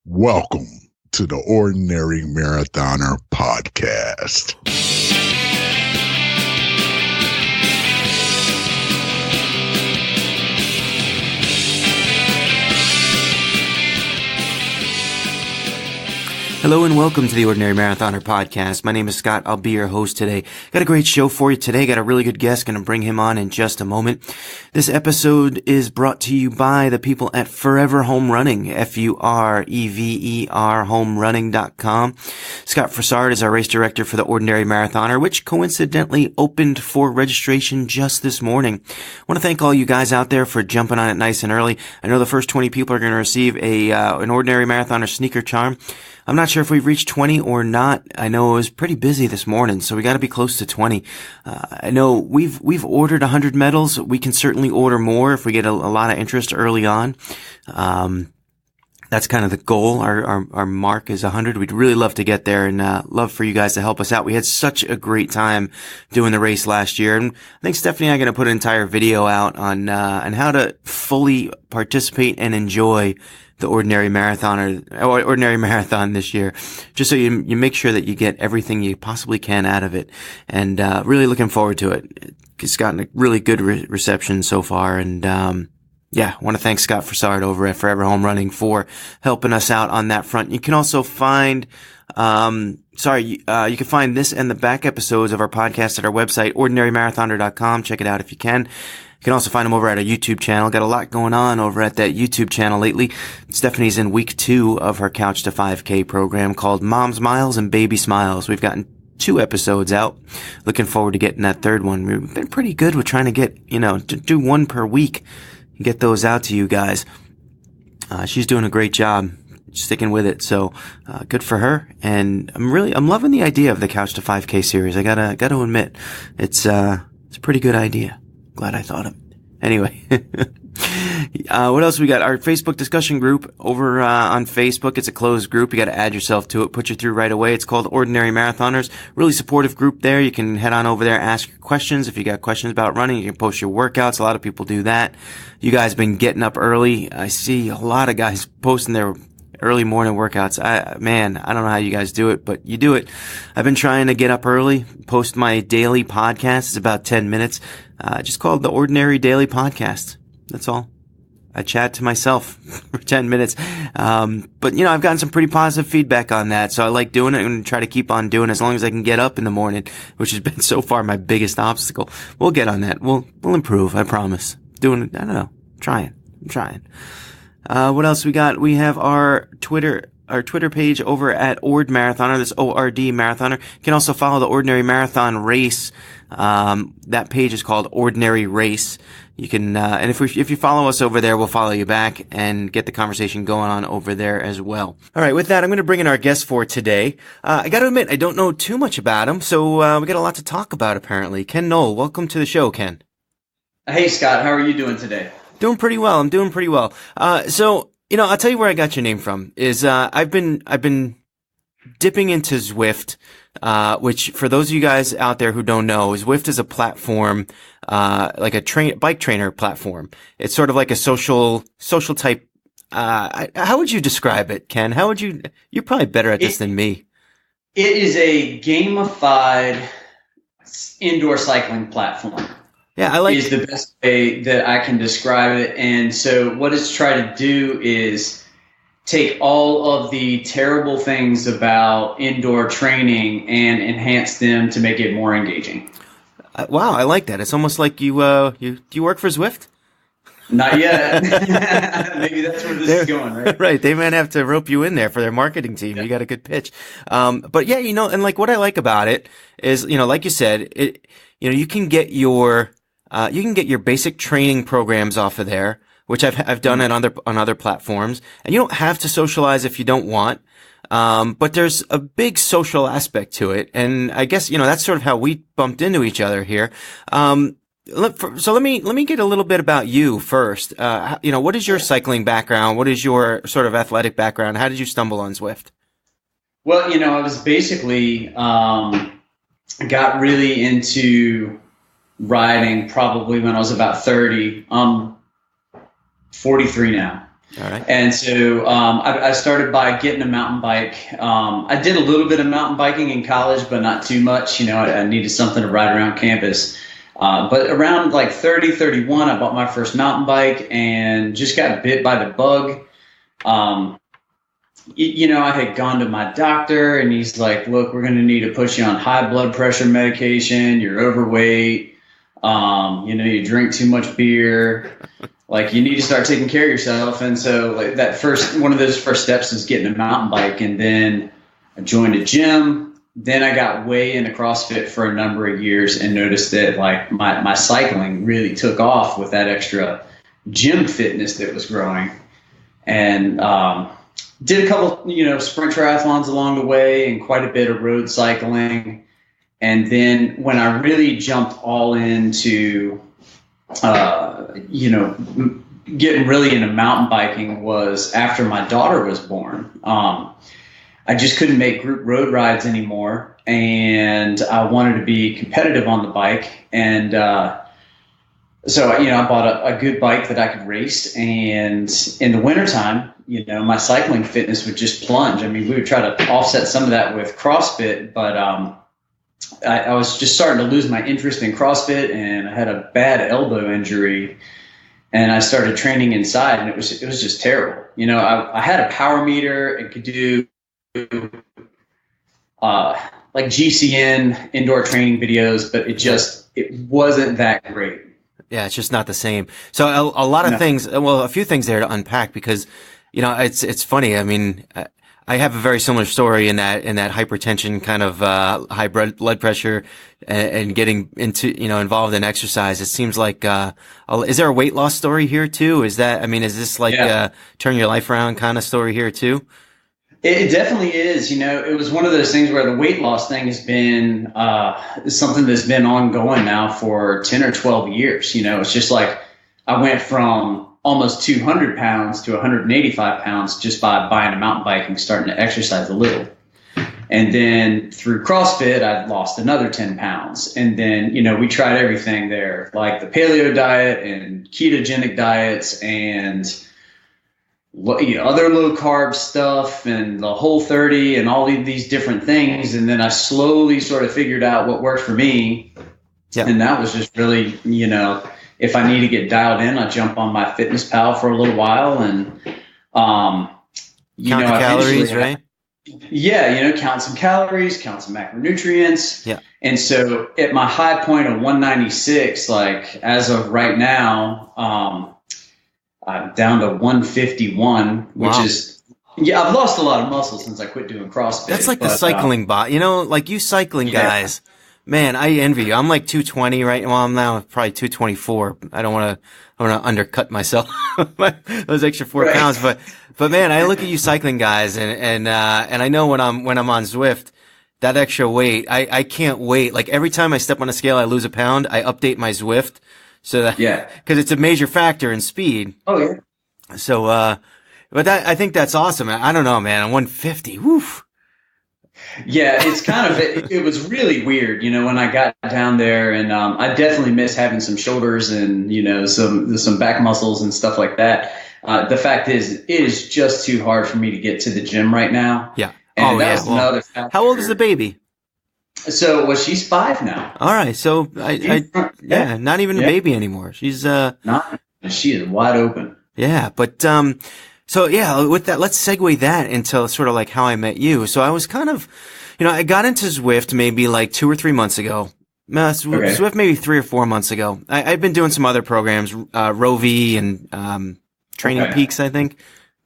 Welcome to the Ordinary Marathoner podcast. Hello and welcome to the Ordinary Marathoner podcast. My name is Scott. I'll be your host today. Got a great show for you today. Got a really good guest. Going to bring him on in just a moment. This episode is brought to you by the people at Forever Home Running, Furever homerunning.com. Scott Frassard is our race director for the Ordinary Marathoner, which coincidentally opened for registration just this morning. I want to thank all you guys out there for jumping on it nice and early. I know the first 20 people are going to receive an Ordinary Marathoner sneaker charm. I'm not sure if we've reached 20 or not. I know it was pretty busy this morning, so we got to be close to 20. I know we've ordered 100 medals. We can certainly order more if we get a lot of interest early on. That's kind of the goal. Our mark is 100. We'd really love to get there and love for you guys to help us out. We had such a great time doing the race last year, and I think Stephanie and I are going to put an entire video out on how to fully participate and enjoy the Ordinary Marathon this year, just so you make sure that you get everything you possibly can out of it, and really looking forward to it. It's gotten a really good reception so far, and I want to thank Scott Frassard over at Forever Home Running for helping us out on that front. You can also find you can find this and the back episodes of our podcast at our website, ordinarymarathoner.com. Check it out if you can. You can also find them over at our YouTube channel. Got a lot going on over at that YouTube channel lately. Stephanie's in week 2 of her Couch to 5K program called Mom's Miles and Baby Smiles. We've gotten 2 episodes out. Looking forward to getting that third one. We've been pretty good with trying to get, to do one per week and get those out to you guys. She's doing a great job sticking with it. So, good for her. And I'm loving the idea of the Couch to 5K series. I gotta admit, it's a pretty good idea. Glad I thought of it. Anyway, what else we got? Our Facebook discussion group over on Facebook. It's a closed group. You got to add yourself to it. Put you through right away. It's called Ordinary Marathoners. Really supportive group there. You can head on over there, ask your questions. If you got questions about running, you can post your workouts. A lot of people do that. You guys have been getting up early. I see a lot of guys posting their early morning workouts. I don't know how you guys do it, but you do it. I've been trying to get up early, post my daily podcast. It's about 10 minutes. Just called the Ordinary Daily Podcast. That's all. I chat to myself for 10 minutes. But I've gotten some pretty positive feedback on that. So I like doing it. I'm going to try to keep on doing it as long as I can get up in the morning, which has been so far my biggest obstacle. We'll get on that. We'll improve. I promise. Doing it. I don't know. I'm trying. What else we got? We have our Twitter page over at Ord Marathoner. That's ORD Marathoner. You can also follow the Ordinary Marathon Race. That page is called Ordinary Race. You can, and if you follow us over there, we'll follow you back and get the conversation going on over there as well. All right. With that, I'm going to bring in our guest for today. I got to admit, I don't know too much about him, so we got a lot to talk about apparently. Ken Nowell, welcome to the show, Ken. Hey, Scott. How are you doing today? Doing pretty well. I'm doing pretty well. I'll tell you where I got your name from is, I've been dipping into Zwift, which for those of you guys out there who don't know, Zwift is a platform, like a bike trainer platform. It's sort of like a social type. How would you describe it, Ken? You're probably better at this than me. It is a gamified indoor cycling platform. Yeah, I like is the best way that I can describe it. And so what it's tried to do is take all of the terrible things about indoor training and enhance them to make it more engaging. Wow, I like that. It's almost like you work for Zwift? Not yet. Maybe that's where this is going, right? Right. They might have to rope you in there for their marketing team. Yeah. You got a good pitch. But yeah, and like what I like about it is, like you said, you can get your basic training programs off of there, which I've done it on other platforms, and you don't have to socialize if you don't want. But there's a big social aspect to it, and I guess that's sort of how we bumped into each other here. So let me get a little bit about you first. What is your cycling background? What is your sort of athletic background? How did you stumble on Zwift? Well, I was basically got really into riding probably when I was about 30. I'm 43 now. All right. And so I started by getting a mountain bike. I did a little bit of mountain biking in college, but not too much. I needed something to ride around campus. But around like 30, 31, I bought my first mountain bike and just got bit by the bug. I had gone to my doctor and he's like, look, we're going to need to put you on high blood pressure medication. You're overweight. You drink too much beer. Like, you need to start taking care of yourself. And so like one of those first steps is getting a mountain bike. And then I joined a gym. Then I got way into CrossFit for a number of years and noticed that like my cycling really took off with that extra gym fitness that was growing. And, did a couple, sprint triathlons along the way and quite a bit of road cycling. And then when I really jumped all into, getting really into mountain biking was after my daughter was born. I just couldn't make group road rides anymore. And I wanted to be competitive on the bike. And, so, I bought a good bike that I could race. And in the wintertime, my cycling fitness would just plunge. I mean, we would try to offset some of that with CrossFit, but I was just starting to lose my interest in CrossFit, and I had a bad elbow injury, and I started training inside, and it was just terrible. I had a power meter and could do like GCN indoor training videos, but it wasn't that great. Yeah, it's just not the same. So a lot of things, a few things there to unpack because, it's funny. I mean, I have a very similar story in that hypertension kind of, high blood pressure and getting into, involved in exercise. It seems like, is there a weight loss story here too? Is this like, turn your life around kind of story here too? It definitely is. It was one of those things where the weight loss thing has been something that's been ongoing now for 10 or 12 years. It's just like I went from almost 200 pounds to 185 pounds just by buying a mountain bike and starting to exercise a little. And then through CrossFit, I lost another 10 pounds. And then, we tried everything there, like the paleo diet and ketogenic diets and other low carb stuff and the Whole30 and all these different things. And then I slowly sort of figured out what worked for me. Yep. And that was just really, if I need to get dialed in, I jump on my Fitness Pal for a little while and, count the calories, right? Yeah. Count some calories, count some macronutrients. Yeah. And so at my high point of 196, like as of right now, I'm down to 151, which is, I've lost a lot of muscle since I quit doing CrossFit. That's like the cycling bot, like you cycling guys, man, I envy you. I'm like 220 right now. I'm now probably 224. I don't want to undercut myself those extra 4 pounds, but man, I look at you cycling guys and I know when I'm on Zwift, that extra weight, I can't wait. Like every time I step on a scale, I lose a pound. I update my Zwift. So that, cause it's a major factor in speed. Oh yeah. So, but I think that's awesome. I don't know, man. 150. Woof. Yeah. It's kind of, it was really weird, when I got down there and, I definitely miss having some shoulders and, some back muscles and stuff like that. The fact is, it is just too hard for me to get to the gym right now. Yeah. And that's another factor. How old is the baby? So, she's 5 now. All right. So not even a baby anymore. She's, she is wide open. Yeah. But, so yeah, with that, let's segue that into sort of like how I met you. So I was kind of, I got into Zwift maybe like 2 or 3 months ago. Zwift maybe 3 or 4 months ago. I've been doing some other programs, Rovi and, Training Peaks, I think.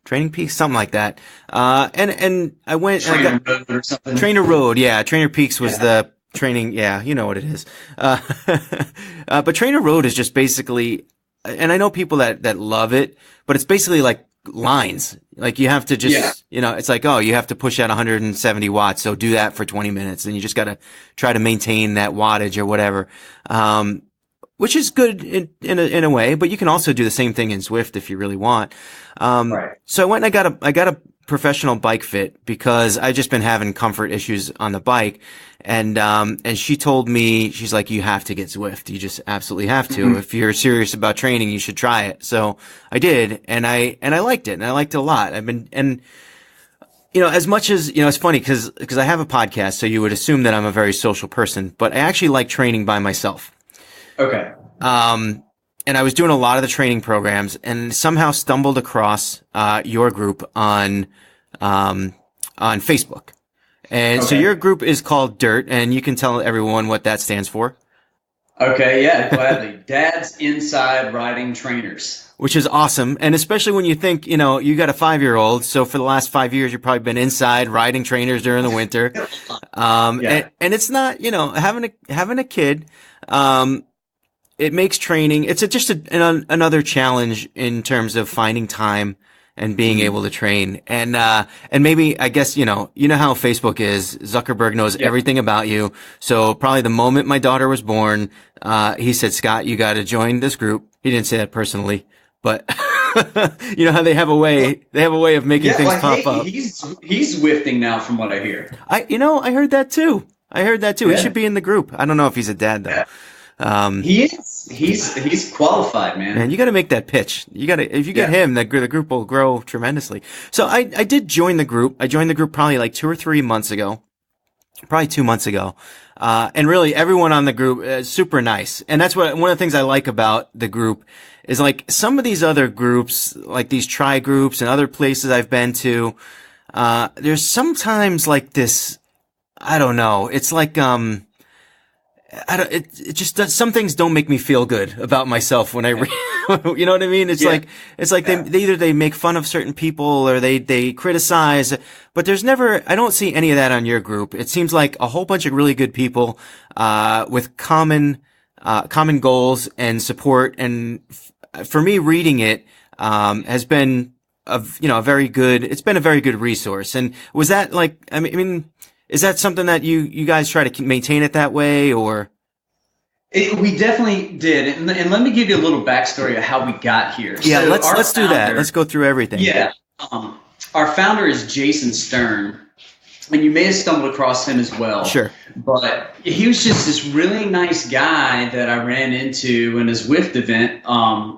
Training Peaks, something like that. And I went Trainer Road or something. Trainer Road, yeah. Trainer Peaks was the training, yeah, you know what it is. But Trainer Road is just basically, and I know people that love it, but it's basically like lines. Like you have to just, it's like, you have to push out 170 watts. So do that for 20 minutes and you just got to try to maintain that wattage or whatever. which is good in a way, but you can also do the same thing in Zwift if you really want. Right. So I went and I got a professional bike fit because I just been having comfort issues on the bike. And she told me, she's like, you have to get Zwift. You just absolutely have to. Mm-hmm. If you're serious about training, you should try it. So I did. And I liked it, and I liked it a lot. As much as, it's funny because I have a podcast, so you would assume that I'm a very social person, but I actually like training by myself. Okay. And I was doing a lot of the training programs and somehow stumbled across, your group on Facebook. And so your group is called DIRT, and you can tell everyone what that stands for. Okay. Yeah, gladly. Dad's Inside Riding Trainers. Which is awesome. And especially when you think, you got a 5-year-old. So for the last 5 years, you've probably been inside riding trainers during the winter. And it's not, having a kid, it makes training, it's just another challenge in terms of finding time and being able to train. And maybe, I guess, you know how Facebook is. Zuckerberg knows everything about you. So probably the moment my daughter was born, he said, Scott, you got to join this group. He didn't say that personally, but you know how they have a way of making things pop up. He's Zwifting now from what I hear. I heard that too. Yeah. He should be in the group. I don't know if he's a dad though. Yeah. He is. He's qualified, man. Man, you got to make that pitch. If you get him, the group will grow tremendously. So I did join the group. I joined the group probably like 2 or 3 months ago, probably 2 months ago. And really everyone on the group is super nice. And that's one of the things I like about the group is like some of these other groups, like these tri groups and other places I've been to, there's sometimes like this, I don't know. It's like, it just does, some things don't make me feel good about myself when I read, you know what I mean? It's like they either make fun of certain people or they criticize, but there's never, I don't see any of that on your group. It seems like a whole bunch of really good people, with common goals and support. And for me, reading it, has been it's been a very good resource. And was that like, I mean, is that something that you guys try to maintain it that way, or? We definitely did, and let me give you a little backstory of how we got here. Yeah, so let's do that. Let's go through everything. Yeah, our founder is Jason Stern, and you may have stumbled across him as well. Sure, but he was just this really nice guy that I ran into in a Zwift event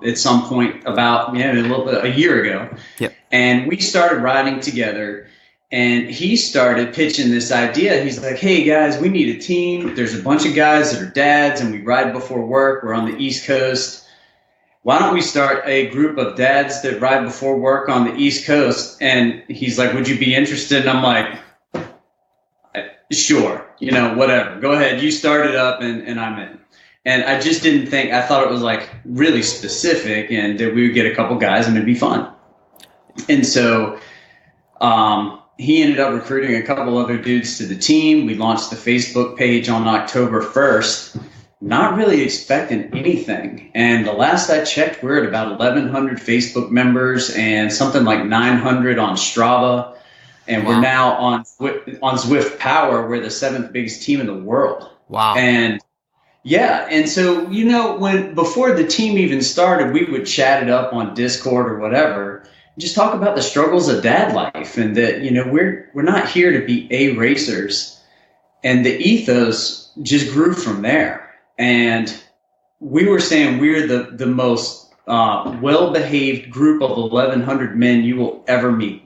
at some point about a year ago. Yep. And we started riding together. And he started pitching this idea. He's like, hey, guys, we need a team. There's a bunch of guys that are dads, and we ride before work. We're on the East Coast. Why don't we start a group of dads that ride before work on the East Coast? And he's like, would you be interested? And I'm like, sure, whatever. Go ahead. You start it up, and I'm in. And I just didn't think – I thought it was, like, really specific and that we would get a couple guys and it'd be fun. And so he ended up recruiting a couple other dudes to the team. We launched the Facebook page on October 1st, not really expecting anything. And the last I checked, we're at about 1,100 Facebook members and something like 900 on Strava. And we're now on Zwift Power. We're the 7th biggest team in the world. Wow. And so, before the team even started, we would chat it up on Discord or whatever. Just talk about the struggles of dad life, and that we're not here to be A racers, and the ethos just grew from there. And we were saying we're the most well-behaved group of 1,100 men you will ever meet.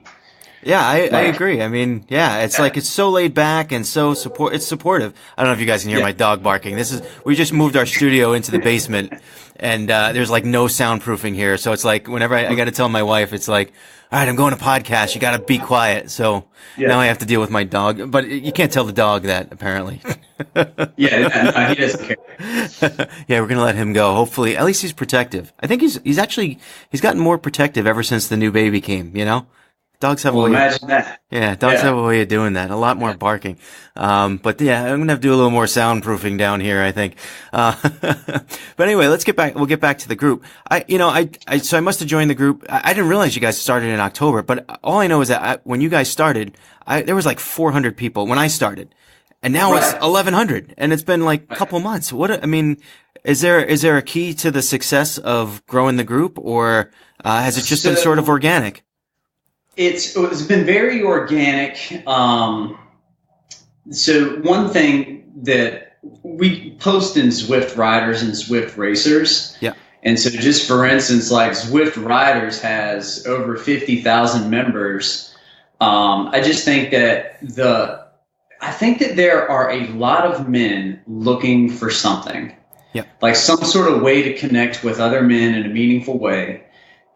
Yeah, I agree. I mean, it's like it's so laid back and so it's supportive. I don't know if you guys can hear my dog barking. We just moved our studio into the basement, and there's like no soundproofing here. So it's like whenever I got to tell my wife, it's like, all right, I'm going to podcast. You got to be quiet. So now I have to deal with my dog, but you can't tell the dog that apparently. He doesn't care. Yeah, we're going to let him go. Hopefully, at least he's protective. I think he's gotten more protective ever since the new baby came, Dogs have a way. Imagine that. Yeah, dogs have a way of doing that. A lot more barking. But yeah, I'm gonna have to do a little more soundproofing down here, I think. But anyway, we'll get back to the group. So I must have joined the group. I didn't realize you guys started in October, but all I know is that when you guys started, there was like 400 people when I started, and now it's 1,100, and it's been like a couple months. Is there a key to the success of growing the group, or has it just been sort of organic? It's been very organic. So one thing that we post in Zwift Riders and Zwift Racers. Yeah. And so just for instance, like Zwift Riders has over 50,000 members. I just think that there are a lot of men looking for something. Yeah. Like some sort of way to connect with other men in a meaningful way.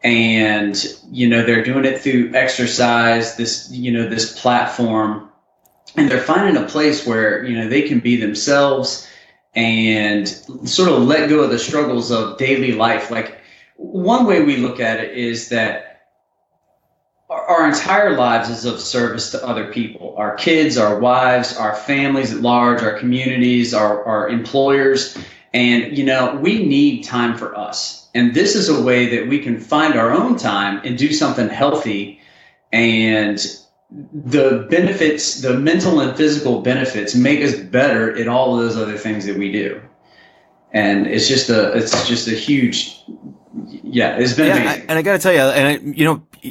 And, they're doing it through exercise, this platform, and they're finding a place where, they can be themselves and sort of let go of the struggles of daily life. Like, one way we look at it is that our entire lives is of service to other people, our kids, our wives, our families at large, our communities, our employers. And, we need time for us. And this is a way that we can find our own time and do something healthy. And the benefits, the mental and physical benefits, make us better at all of those other things that we do. And it's just a huge, it's been amazing. And I got to tell you,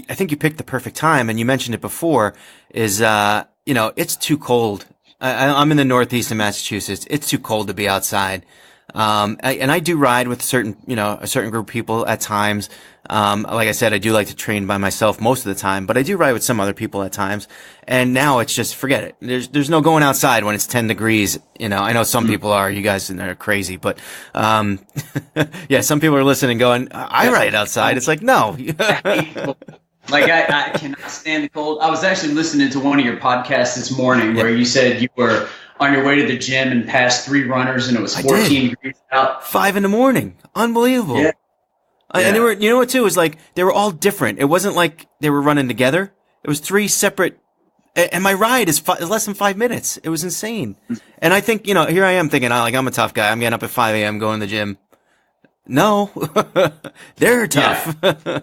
I think you picked the perfect time, and you mentioned it before, is, it's too cold. I'm in the Northeast of Massachusetts. It's too cold to be outside. And I do ride with a certain group of people at times. Like I said, I do like to train by myself most of the time, but I do ride with some other people at times. And now it's just, forget it. There's no going outside when it's 10 degrees. I know some people are, you guys are crazy, but, some people are listening going, I ride outside. It's like, no. Like, I cannot stand the cold. I was actually listening to one of your podcasts this morning where you said you were on your way to the gym and passed 3 runners and it was 14 degrees out. 5 a.m. Unbelievable. Yeah. And they were, what too, is like, they were all different. It wasn't like they were running together. It was 3 separate, and my ride is less than 5 minutes. It was insane. And I think, here I am thinking, I'm a tough guy. I'm getting up at 5 a.m. going to the gym. No, they're tough. Yeah.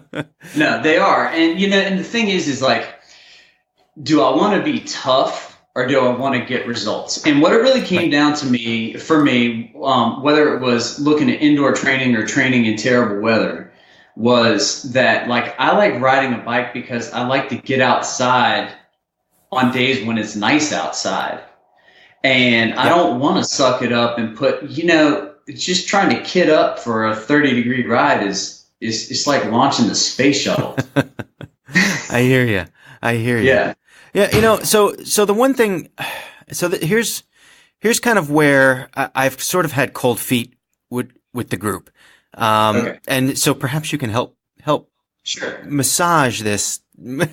No, they are. And, and the thing is like, do I want to be tough or do I want to get results? And what it really came down to for me, whether it was looking at indoor training or training in terrible weather, was that I like riding a bike because I like to get outside on days when it's nice outside. And I don't want to suck it up and put, it's just trying to kit up for a 30-degree ride is like launching the space shuttle. I hear you. Yeah. Yeah. So the one thing, here's kind of where I've sort of had cold feet with the group. Okay. And so perhaps you can help sure. massage this. So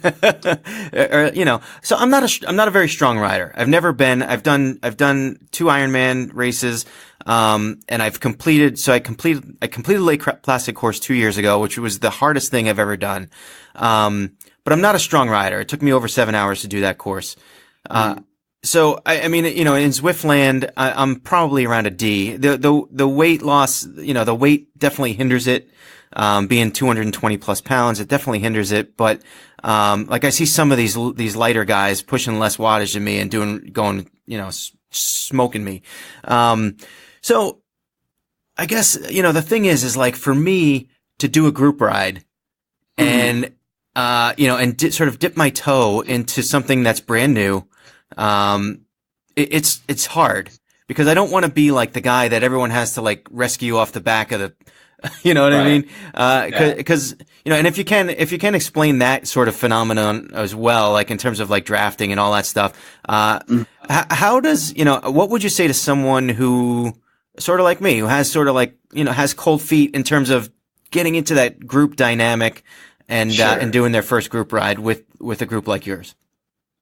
I'm not a very strong rider. I've done 2 Ironman races. And I completed Lake Placid course 2 years ago, which was the hardest thing I've ever done. But I'm not a strong rider. It took me over 7 hours to do that course. So I mean, in Zwift land, I'm probably around a D. The weight loss, the weight definitely hinders it. Being 220 plus pounds, it definitely hinders it. But, I see some of these lighter guys pushing less wattage than me and going, smoking me. So I guess, the thing is like for me to do a group ride and, sort of dip my toe into something that's brand new. It's hard because I don't want to be like the guy that everyone has to rescue off the back of the, you know what I mean? Cause, and if you can explain that sort of phenomenon as well, in terms of drafting and all that stuff, how does, what would you say to someone who sort of like me, who has sort of has cold feet in terms of getting into that group dynamic and, sure. And doing their first group ride with a group like yours?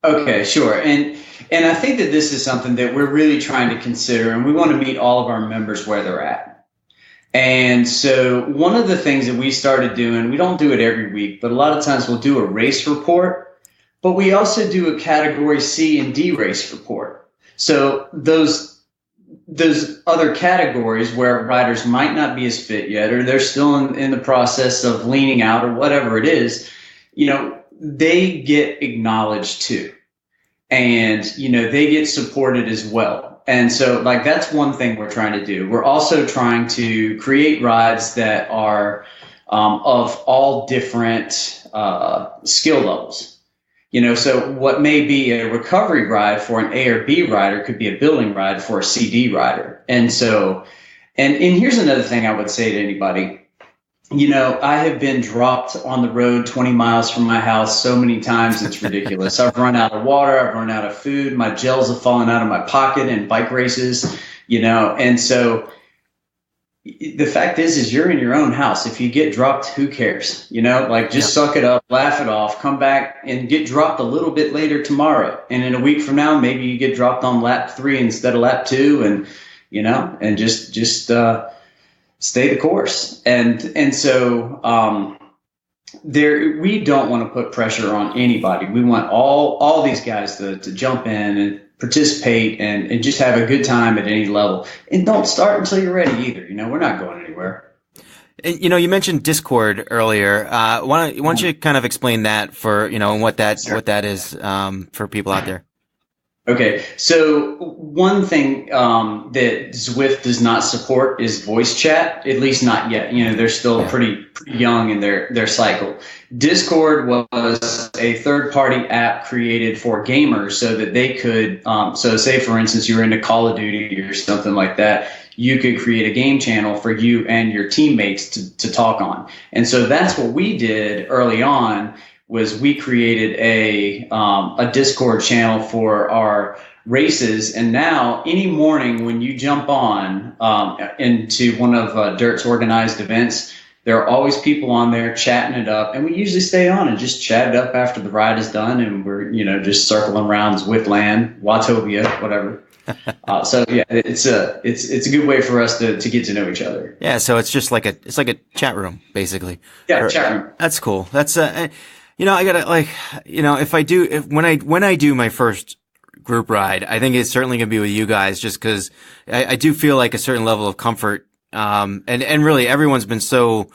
Okay, sure. And I think that this is something that we're really trying to consider, and we want to meet all of our members where they're at. And so one of the things that we started doing, we don't do it every week, but a lot of times we'll do a race report, but we also do a category C and D race report. So those other categories where riders might not be as fit yet, or they're still in the process of leaning out or whatever it is, they get acknowledged too. And, they get supported as well. And so like that's one thing we're trying to do. We're also trying to create rides that are of all different skill levels. So what may be a recovery ride for an A or B rider could be a building ride for a CD rider. And so, and here's another thing I would say to anybody. I have been dropped on the road 20 miles from my house so many times, it's ridiculous. I've run out of water. I've run out of food. My gels have fallen out of my pocket in bike races, and so the fact is you're in your own house. If you get dropped, who cares? Just suck it up, laugh it off, come back and get dropped a little bit later tomorrow. And in a week from now, maybe you get dropped on lap 3 instead of lap 2 and just stay the course. And so we don't want to put pressure on anybody. We want all these guys to jump in and participate and just have a good time at any level. And don't start until you're ready either. We're not going anywhere. And, you mentioned Discord earlier. Why don't you kind of explain that for, what that is for people out there? Okay, so one thing that Zwift does not support is voice chat, at least not yet. They're still pretty young in their cycle. Discord was a third-party app created for gamers so that they could, so say, for instance, you were into Call of Duty or something like that, you could create a game channel for you and your teammates to talk on. And so that's what we did early on. Was we created a Discord channel for our races, and now any morning when you jump on into one of Dirt's organized events, there are always people on there chatting it up, and we usually stay on and just chat it up after the ride is done, and we're just circling around Zwiftland, Watopia, whatever. So yeah, it's a good way for us to get to know each other. Yeah, so it's just like a chat room basically. Yeah, chat room. That's cool. That's I gotta when I do my first group ride, I think it's certainly gonna be with you guys, just because I do feel like a certain level of comfort. And really everyone's been so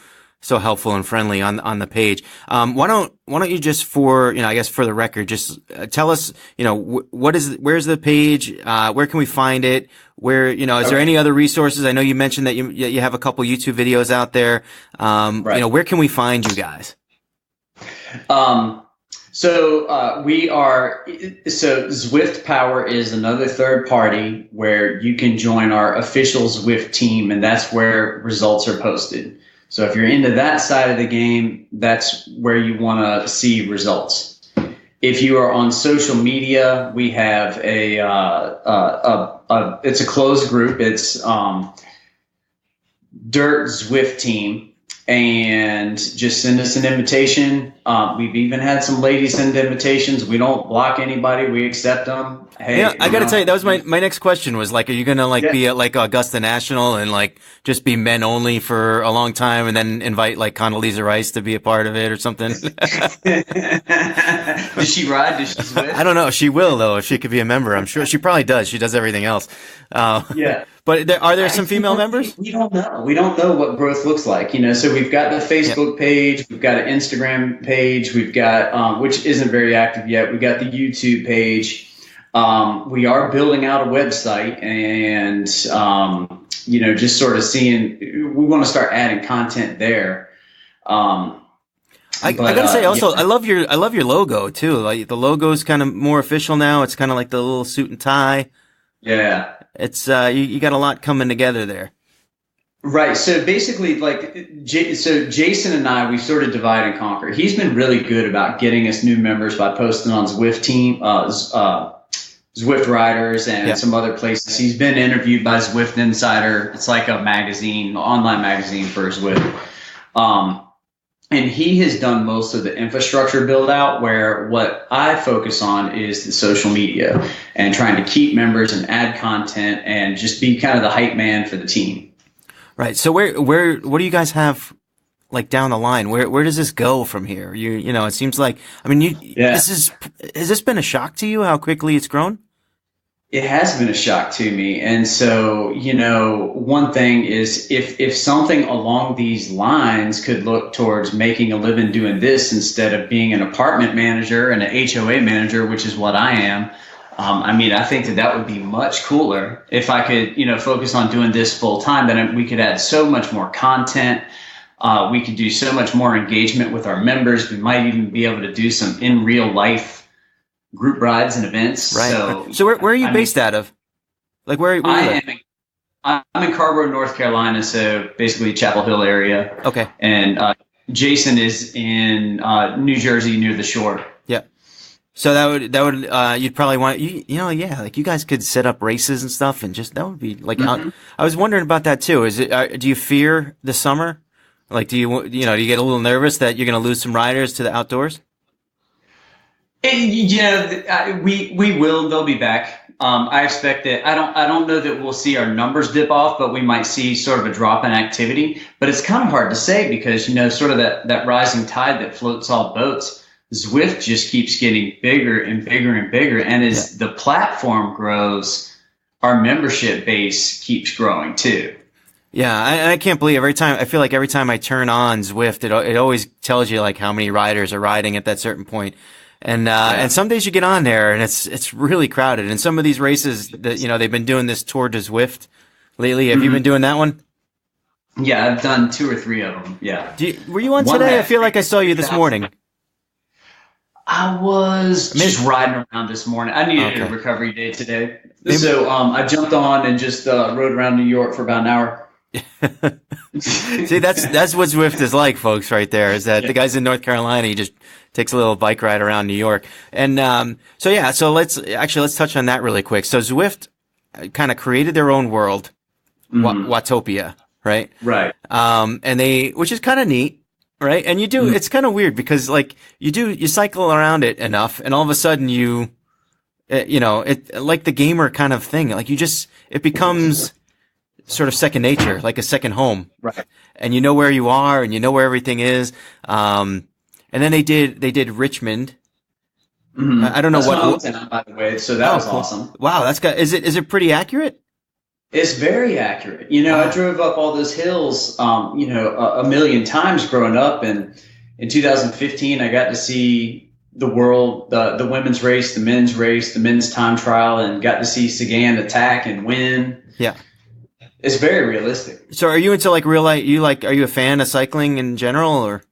helpful and friendly on the page. Why don't you just I guess for the record, just tell us, where's the page? Where can we find it? Where, is there any other resources? I know you mentioned that you have a couple YouTube videos out there. Right. Where can we find you guys? Zwift Power is another third party where you can join our official Zwift team, and that's where results are posted. So if you're into that side of the game, that's where you want to see results. If you are on social media, we have it's a closed group. It's Dirt Zwift Team. And just send us an invitation. We've even had some ladies send invitations. We don't block anybody. We accept them. Hey, I got to tell you, that was my next question was are you going to be at Augusta National and just be men only for a long time and then invite Condoleezza Rice to be a part of it or something? Does she ride? Does she Zwift? I don't know. She will though, if she could be a member. I'm sure she probably does. She does everything else. Yeah. But are there some female members? We don't know. We don't know what growth looks like. So we've got the Facebook page, we've got an Instagram page, we've got which isn't very active yet. We've got the YouTube page. We are building out a website, and just sort of seeing. We want to start adding content there. I gotta say also, I love your logo too. The logo's kind of more official now. It's kind of like the little suit and tie. Yeah. It's you got a lot coming together there. Right. So basically, Jason and I, we sort of divide and conquer. He's been really good about getting us new members by posting on Zwift team, Zwift Riders, and some other places. He's been interviewed by Zwift Insider. It's like a magazine, online magazine for Zwift. And he has done most of the infrastructure build out, where what I focus on is the social media and trying to keep members and add content and just be kind of the hype man for the team. Right. So what do you guys have down the line? Where does this go from here? It seems like, has this been a shock to you how quickly it's grown? It has been a shock to me. And so, one thing is if something along these lines could look towards making a living doing this instead of being an apartment manager and an HOA manager, which is what I am, I mean, I think that would be much cooler if I could, focus on doing this full time. Then we could add so much more content. We could do so much more engagement with our members. We might even be able to do some in real life group rides and events. Right. So where are you based out of? Like where I'm in Carrboro, North Carolina. So basically Chapel Hill area. Okay. And Jason is in New Jersey near the shore. Yeah. So that would you'd probably want like you guys could set up races and stuff and just that would be like I was wondering about that too. Is it do you fear the summer? Like do you get a little nervous that you're going to lose some riders to the outdoors? We will. They'll be back. I expect that. I don't know that we'll see our numbers dip off, but we might see sort of a drop in activity. But it's kind of hard to say because sort of that rising tide that floats all boats. Zwift just keeps getting bigger and bigger and bigger, and as the platform grows, our membership base keeps growing too. Yeah, I can't believe I feel like every time I turn on Zwift, it always tells you like how many riders are riding at that certain point. And some days you get on there and it's really crowded. And some of these races that, they've been doing this Tour de Zwift lately. Have you been doing that one? Yeah, I've done 2 or 3 of them. Yeah. Were you on today? I feel like I saw you this morning. I was just riding around this morning. I needed a recovery day today. So I jumped on and just rode around New York for about an hour. See, that's what Zwift is like, folks, right there, is that the guy's in North Carolina, he just takes a little bike ride around New York. And so let's touch on that really quick. So Zwift kind of created their own world, Watopia, right? Right. Which is kind of neat. Right. And it's kind of weird because like you cycle around it enough and all of a sudden like the gamer kind of thing, like it becomes sort of second nature, like a second home. Right. And you know where you are and you know where everything is. And then they did Richmond. Mm-hmm. I don't know what, by the way. So that was awesome. Wow. Is it pretty accurate? It's very accurate. I drove up all those hills, a million times growing up. And in 2015, I got to see the women's race, the men's race, the men's time trial, and got to see Sagan attack and win. Yeah. It's very realistic. So are you into like real life? Are you a fan of cycling in general or?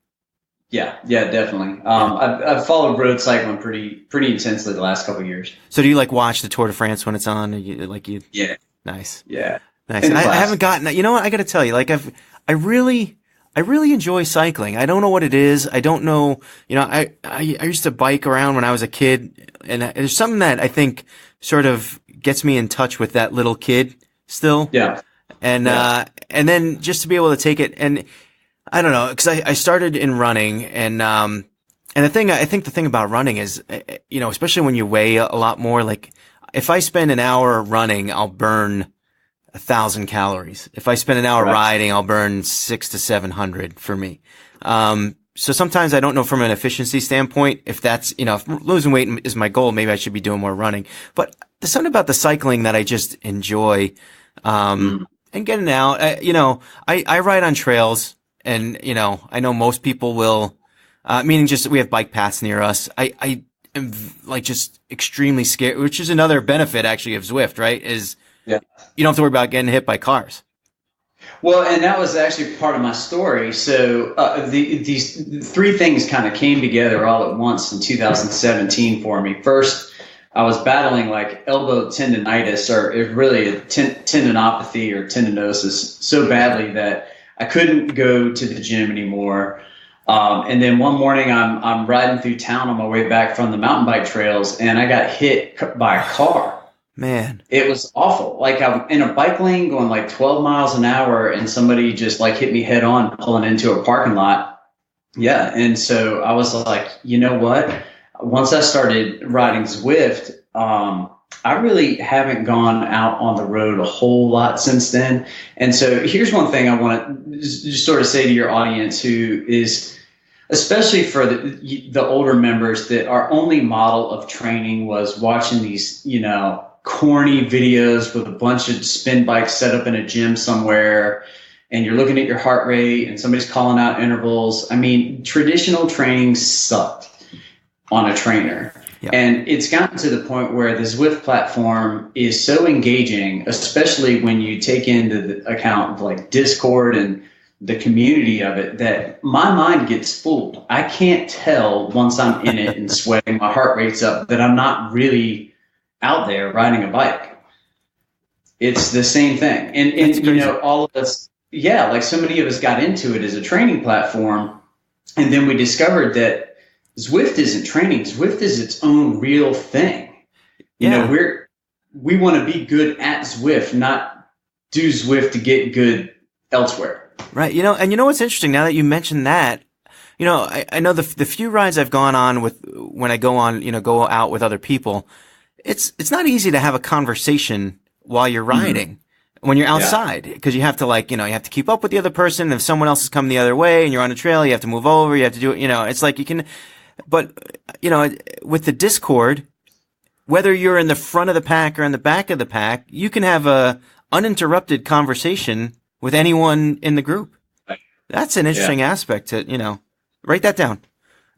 Yeah, definitely. I've followed road cycling pretty intensely the last couple of years. So do you like watch the Tour de France when it's on? Yeah. Nice. Yeah. Nice. I haven't gotten that. You know what? I got to tell you, like I really enjoy cycling. I don't know what it is. I don't know. I used to bike around when I was a kid, and there's something that I think sort of gets me in touch with that little kid still. Yeah. And then just to be able to take it, and I don't know, because I started in running, and I think the thing about running is, especially when you weigh a lot more, like. If I spend an hour running, I'll burn 1,000 calories. If I spend an hour riding, I'll burn 600 to 700 for me. So sometimes I don't know from an efficiency standpoint if that's, if losing weight is my goal, maybe I should be doing more running. But there's something about the cycling that I just enjoy, and getting out. I ride on trails, and I know most people will, meaning just we have bike paths near us. I am like just extremely scared, which is another benefit actually of Zwift, right? Is you don't have to worry about getting hit by cars. Well, and that was actually part of my story. So these 3 things kind of came together all at once in 2017 for me. First, I was battling like elbow tendonitis, or really a tendinopathy or tendinosis, so badly that I couldn't go to the gym anymore. And then one morning I'm riding through town on my way back from the mountain bike trails, and I got hit by a car. Man, it was awful. Like I'm in a bike lane going like 12 miles an hour, and somebody just like hit me head on pulling into a parking lot. Yeah. And so I was like, you know what? Once I started riding Zwift, I really haven't gone out on the road a whole lot since then. And so here's one thing I want to just sort of say to your audience, who is, especially for the older members, that our only model of training was watching these, corny videos with a bunch of spin bikes set up in a gym somewhere, and you're looking at your heart rate and somebody's calling out intervals. I mean, traditional training sucked on a trainer. And it's gotten to the point where the Zwift platform is so engaging, especially when you take into the account of like Discord and the community of it, that my mind gets fooled. I can't tell once I'm in it and sweating, my heart rate's up, that I'm not really out there riding a bike. It's the same thing. And you know, all of us, like so many of us got into it as a training platform. And then we discovered that Zwift isn't training. Zwift is its own real thing. You know, we want to be good at Zwift, not do Zwift to get good elsewhere. Right. You know, and you know what's interesting now that you mentioned that, you know, I know the few rides I've gone on with, when I go on, you know, go out with other people, it's not easy to have a conversation while you're riding. When you're outside, because you have to like, you know, you have to keep up with the other person. If someone else is coming the other way and you're on a trail, you have to move over, you have to do it, you know, it's like you can, but, you know, with the Discord, whether you're in the front of the pack or in the back of the pack, you can have a uninterrupted conversation with anyone in the group. That's an interesting aspect to, you know, write that down.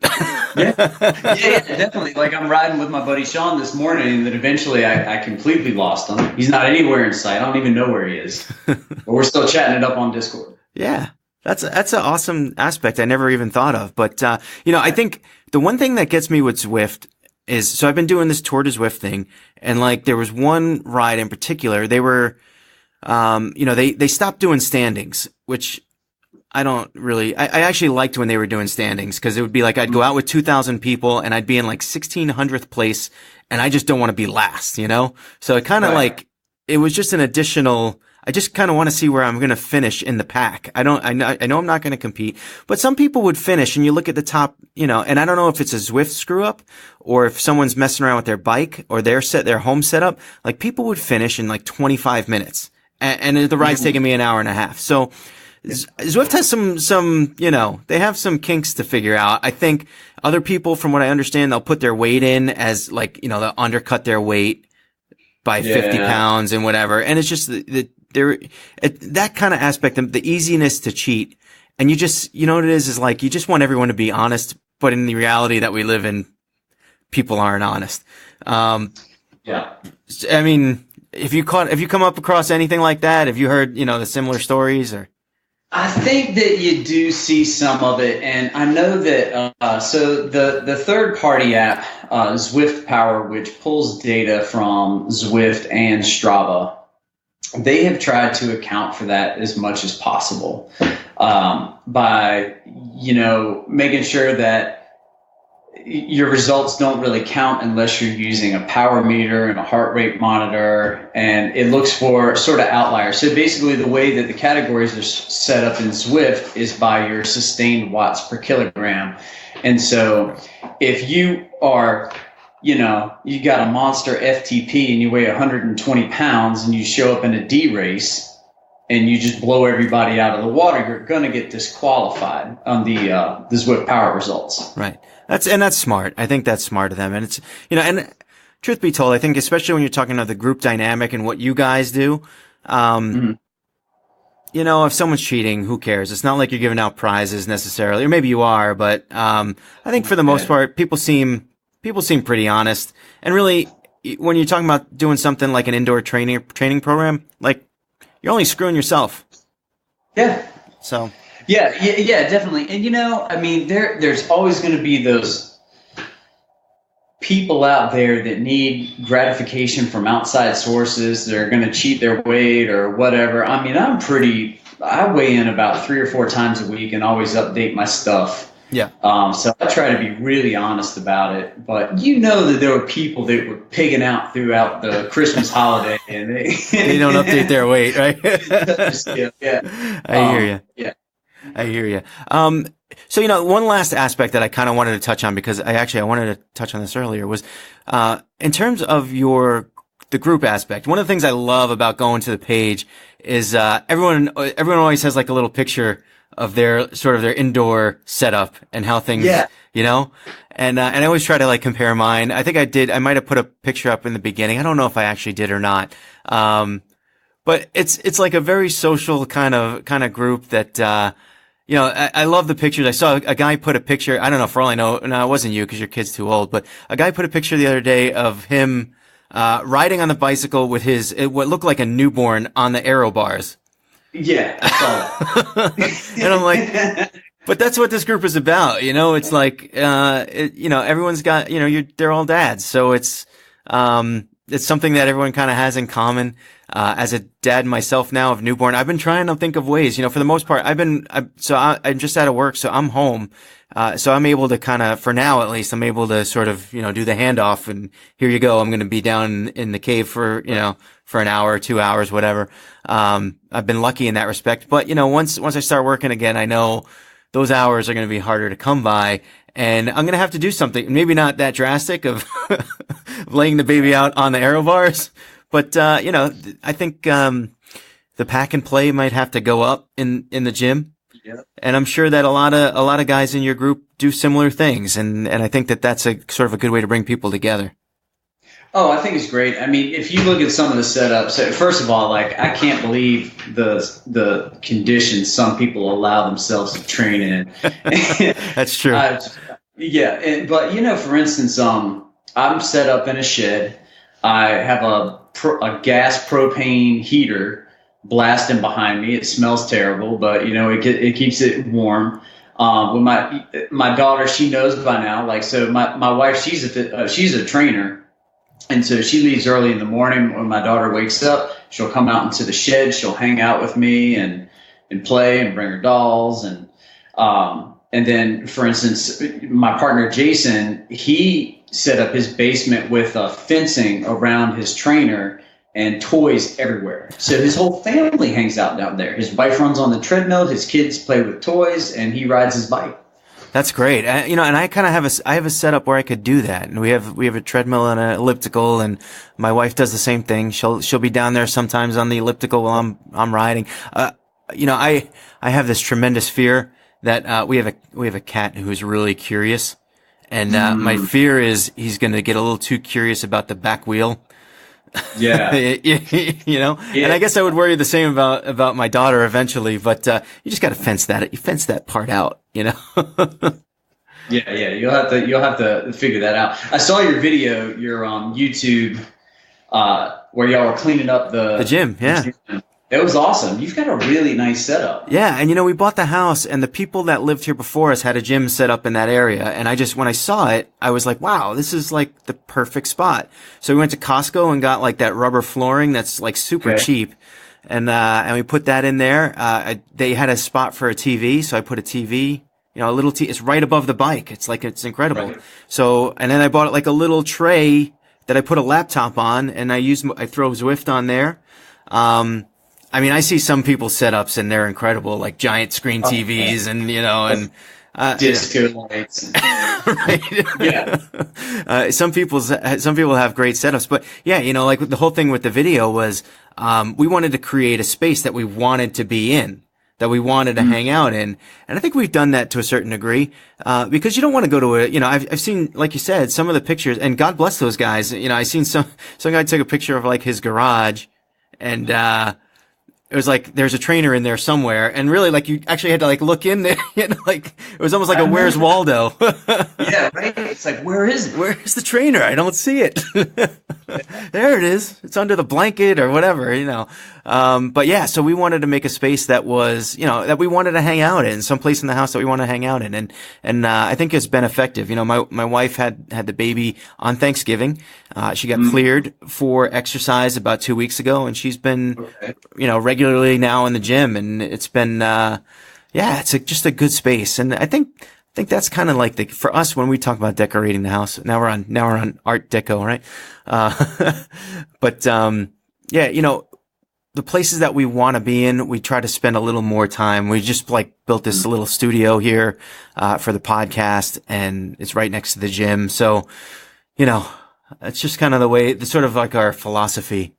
yeah, definitely. Like I'm riding with my buddy Sean this morning, and then eventually I completely lost him. He's not anywhere in sight. I don't even know where he is. But we're still chatting it up on Discord. Yeah, that's an awesome aspect I never even thought of. But you know, I think the one thing that gets me with Zwift is, so I've been doing this Tour de Zwift thing, and like there was one ride in particular. They were, you know, they stopped doing standings, which I don't really, I actually liked when they were doing standings, because it would be like I'd go out with 2,000 people and I'd be in like 1,600th place, and I just don't want to be last, you know? So it kind of like, it was just an additional, I just kind of want to see where I'm going to finish in the pack. I know I'm not going to compete, but some people would finish, and you look at the top, you know, and I don't know if it's a Zwift screw up or if someone's messing around with their bike or their home setup. Like people would finish in like 25 minutes and the ride's taking me an hour and a half. So Zwift has some, you know, they have some kinks to figure out. I think other people, from what I understand, they'll put their weight in as like, you know, they'll undercut their weight by 50 pounds and whatever. And it's just that kind of aspect, the easiness to cheat. And you just, you know what it is like, you just want everyone to be honest, but in the reality that we live in, people aren't honest. I mean, if you come up across anything like that, have you heard, you know, the similar stories or? I think that you do see some of it, and I know that so the third-party app, Zwift Power, which pulls data from Zwift and Strava, they have tried to account for that as much as possible by, you know, making sure that your results don't really count unless you're using a power meter and a heart rate monitor, and it looks for sort of outliers. So basically the way that the categories are set up in Zwift is by your sustained watts per kilogram. And so if you are, you know, you got a monster FTP and you weigh 120 pounds and you show up in a D race and you just blow everybody out of the water, you're going to get disqualified on the Zwift Power results. Right. That's smart. I think that's smart of them. And it's, you know, and truth be told, I think especially when you're talking about the group dynamic and what you guys do, you know, if someone's cheating, who cares? It's not like you're giving out prizes necessarily, or maybe you are, but, I think for the most part, people seem pretty honest. And really, when you're talking about doing something like an indoor training program, like you're only screwing yourself. Yeah. So. Yeah, definitely. And, you know, I mean, there's always going to be those people out there that need gratification from outside sources. They're going to cheat their weight or whatever. I mean, I weigh in about 3 or 4 times a week and always update my stuff. Yeah. So I try to be really honest about it. But you know that there were people that were pigging out throughout the Christmas holiday, and they don't update their weight, right? Yeah. I hear you. Yeah. I hear you. So, you know, one last aspect that I kind of wanted to touch on, because I wanted to touch on this earlier, was, in terms of the group aspect. One of the things I love about going to the page is, everyone always has like a little picture of their indoor setup and how things, you know, and I always try to like compare mine. I think I might have put a picture up in the beginning. I don't know if I actually did or not. But it's like a very social kind of group that, I love the pictures. I saw a guy put a picture. I don't know, for all I know, no, it wasn't you because your kid's too old, but a guy put a picture the other day of him, riding on the bicycle with what looked like a newborn on the aero bars. Yeah, I saw that. And I'm like, but that's what this group is about. It's like, everyone's got, they're all dads. So it's something that everyone kind of has in common. As a dad myself now of newborn, I've been trying to think of ways, for the most part, I'm just out of work, so I'm home. So I'm able to kind of, for now at least, I'm able to sort of, do the handoff and here you go. I'm going to be down in the cave for, for an hour, 2 hours, whatever. I've been lucky in that respect, but once I start working again, I know those hours are going to be harder to come by. And I'm going to have to do something, maybe not that drastic of laying the baby out on the aero bars. But, I think, the pack and play might have to go up in the gym. Yeah. And I'm sure that a lot of guys in your group do similar things. And I think that that's a sort of a good way to bring people together. Oh, I think it's great. I mean, if you look at some of the setups, first of all, like, I can't believe the conditions some people allow themselves to train in. That's true. Yeah. But, for instance, I'm set up in a shed. I have a gas propane heater blasting behind me. It smells terrible, but it keeps it warm. When my daughter, she knows by now. Like, so my wife, she's a trainer, and so she leaves early in the morning. When my daughter wakes up, she'll come out into the shed. She'll hang out with me and play and bring her dolls and then, for instance, my partner Jason, he set up his basement with fencing around his trainer and toys everywhere. So his whole family hangs out down there. His wife runs on the treadmill, his kids play with toys, and he rides his bike. That's great. And I kind of have a setup where I could do that. And we have a treadmill and an elliptical, and my wife does the same thing. She'll be down there sometimes on the elliptical while I'm riding. I have this tremendous fear that we have a cat who's really curious. And my fear is he's going to get a little too curious about the back wheel. Yeah. Yeah. And I guess I would worry the same about my daughter eventually, but you just got to fence that part out, Yeah. You'll have to figure that out. I saw your video, your YouTube, where y'all were cleaning up the gym. Yeah. The gym. It was awesome. You've got a really nice setup. Yeah, and we bought the house, and the people that lived here before us had a gym set up in that area. And when I saw it, I was like, wow, this is like the perfect spot. So we went to Costco and got like that rubber flooring that's like super cheap. And we put that in there. They had a spot for a TV, so I put a TV, a little TV. It's right above the bike. It's incredible. Right. So, and then I bought like a little tray that I put a laptop on, and I throw Zwift on there. I mean, I see some people's setups and they're incredible, like giant screen TVs and disco lights. Right. Yeah. Some people have great setups, but yeah, like the whole thing with the video was, we wanted to create a space that we wanted to be in, that we wanted to hang out in. And I think we've done that to a certain degree, because you don't want to go to I've seen, like you said, some of the pictures, and God bless those guys. I seen some guy took a picture of like his garage, and, it was like there's a trainer in there somewhere, and really like you actually had to like look in there, like it was almost like a Where's Waldo. Yeah, right. It's like, where is it? Where's the trainer? I don't see it. There it is. It's under the blanket or whatever, But yeah, so we wanted to make a space that was, that we wanted to hang out in, some place in the house that we want to hang out in, and I think it's been effective. My wife had the baby on Thanksgiving. She got cleared for exercise about 2 weeks ago, and she's been, regularly now in the gym, and it's been, it's just a good space. And I think that's kind of like for us when we talk about decorating the house. Now we're on Art Deco, right? But the places that we want to be in, we try to spend a little more time. We just built this little studio here, for the podcast, and it's right next to the gym. So, it's just kind of the way, the sort of like our philosophy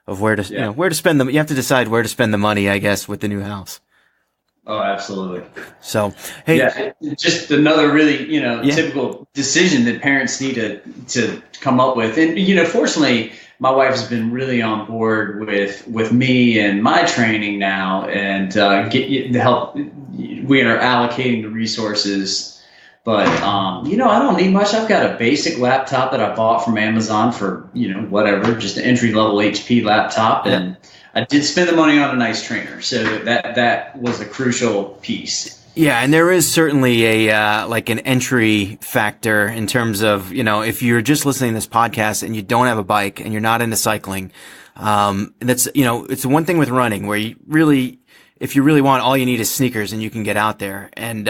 of where to spend them. You have to decide where to spend the money, I guess, with the new house. Oh, absolutely. So, hey, yeah, just another really, Yeah. typical decision that parents need to come up with. And, fortunately, my wife has been really on board with me and my training now, and the help. We are allocating the resources, but I don't need much. I've got a basic laptop that I bought from Amazon for whatever, just an entry level HP laptop, and I did spend the money on a nice trainer, so that was a crucial piece. Yeah, and there is certainly a like an entry factor in terms of, if you're just listening to this podcast and you don't have a bike and you're not into cycling, that's, it's one thing with running where if you really want, all you need is sneakers and you can get out there. And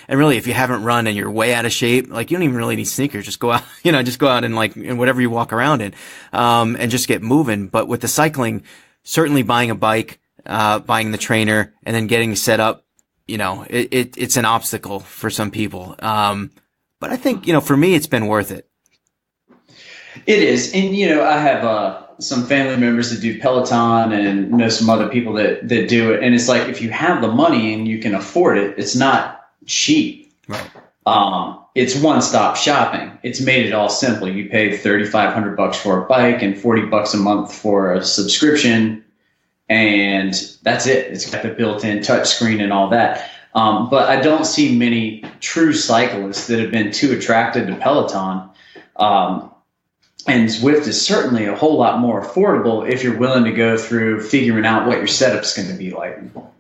really, if you haven't run and you're way out of shape, like, you don't even really need sneakers. Just go out, just go out and in whatever you walk around in, and just get moving. But with the cycling, certainly buying a bike, buying the trainer, and then getting set up, it's an obstacle for some people. But I think, for me, it's been worth it. It is. And, I have some family members that do Peloton and know some other people that do it. And it's like, if you have the money and you can afford it, it's not cheap. Right. It's one-stop shopping. It's made it all simple. You pay $3,500 for a bike and $40 a month for a subscription, and that's it. It's got the built-in touchscreen and all that. But I don't see many true cyclists that have been too attracted to Peloton. And Zwift is certainly a whole lot more affordable if you're willing to go through figuring out what your setup's going to be like.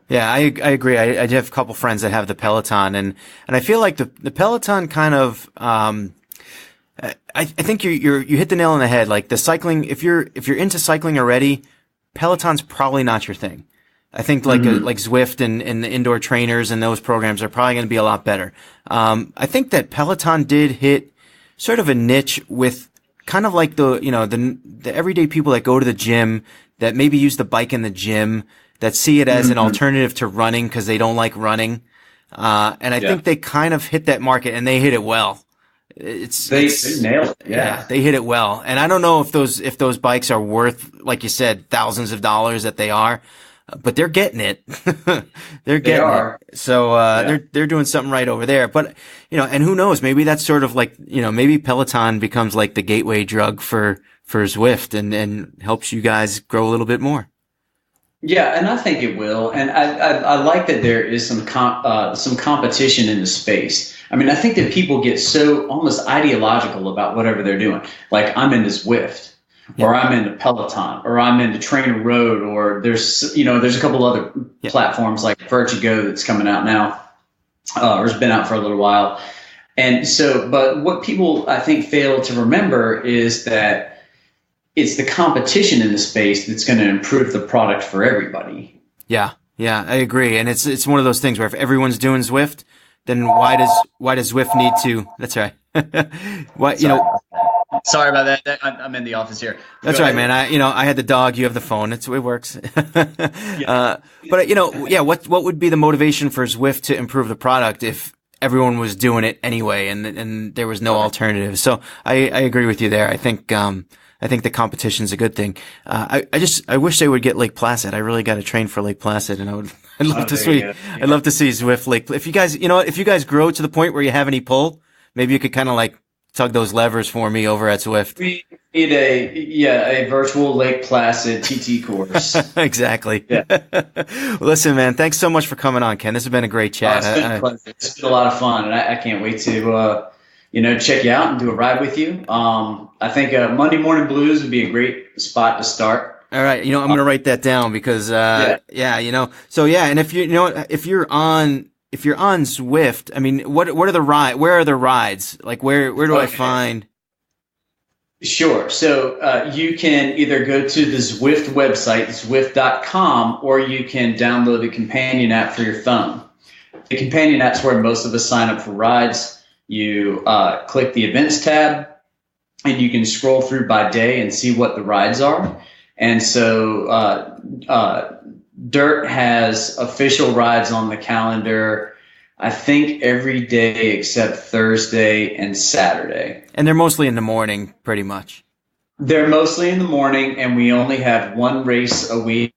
Yeah, I agree. I have a couple friends that have the Peloton, and I feel like the Peloton kind of, I think you hit the nail on the head. Like, the cycling, if you're into cycling already, Peloton's probably not your thing. I think like Zwift and the indoor trainers and those programs are probably going to be a lot better. I think that Peloton did hit sort of a niche with kind of like the everyday people that go to the gym, that maybe use the bike in the gym, that see it as an alternative to running because they don't like running. And I think they kind of hit that market, and they hit it well. They nailed it. Yeah, they hit it well. And I don't know if those bikes are worth, like you said, thousands of dollars that they are, but they're getting it. They're getting it. So, they're doing something right over there. But, and who knows, maybe that's sort of like, maybe Peloton becomes like the gateway drug for Zwift and helps you guys grow a little bit more. Yeah, and I think it will. And I like that there is some competition in the space. I mean, I think that people get so almost ideological about whatever they're doing. Like, I'm into Zwift, or I'm into Peloton, or I'm into Trainer Road, or there's a couple other platforms like Vertigo that's coming out now, or has been out for a little while. And so, but what people I think fail to remember is that it's the competition in the space that's going to improve the product for everybody. Yeah, I agree. And it's one of those things where if everyone's doing Zwift, then why does Zwift need to? That's right. Sorry about that. I'm in the office here. That's right, man. I had the dog. You have the phone. It works. But what would be the motivation for Zwift to improve the product if everyone was doing it anyway and there was no alternative? So I agree with you there. I think the competition's a good thing. I wish they would get Lake Placid. I really got to train for Lake Placid, and I'd love to see Zwift Lake. If you guys grow to the point where you have any pull, maybe you could kind of like tug those levers for me over at Zwift. We need a virtual Lake Placid TT course. Exactly. Yeah. Listen, man, thanks so much for coming on, Ken. This has been a great chat. It's been a lot of fun, and I can't wait to check you out and do a ride with you. I think Monday Morning Blues would be a great spot to start. All right, I'm going to write that down because so and if you're on Zwift, I mean, what are the where are the rides? Like where do I find? Sure. So you can either go to the Zwift website, Zwift.com, or you can download the companion app for your phone. The companion app's where most of us sign up for rides. You click the events tab, and you can scroll through by day and see what the rides are. And so Dirt has official rides on the calendar, I think every day except Thursday and Saturday. And they're mostly in the morning, pretty much. They're mostly in the morning, and we only have one race a week.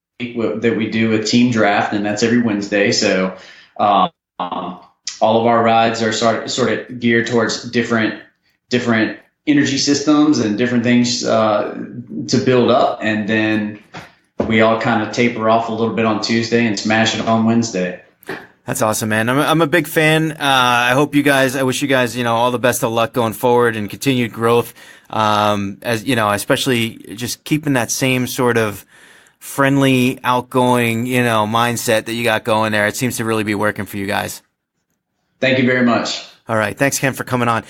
that we do a team draft, and that's every Wednesday. So all of our rides are sort of geared towards different energy systems and different things to build up, and then we all kind of taper off a little bit on Tuesday and smash it on Wednesday. That's awesome, man. I'm a big fan. I wish you guys, all the best of luck going forward and continued growth. As you know, especially just keeping that same sort of friendly, outgoing, mindset that you got going there. It seems to really be working for you guys. Thank you very much. All right. Thanks, Ken, for coming on.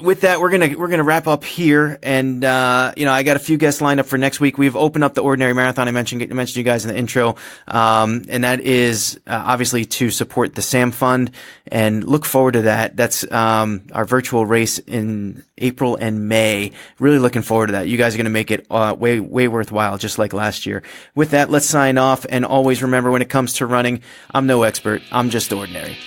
With that, we're gonna wrap up here. And, I got a few guests lined up for next week. We've opened up the Ordinary Marathon. I mentioned you guys in the intro. And that is, obviously to support the SAM Fund, and look forward to that. That's, our virtual race in April and May. Really looking forward to that. You guys are going to make it, way worthwhile, just like last year. With that, let's sign off. And always remember, when it comes to running, I'm no expert. I'm just ordinary.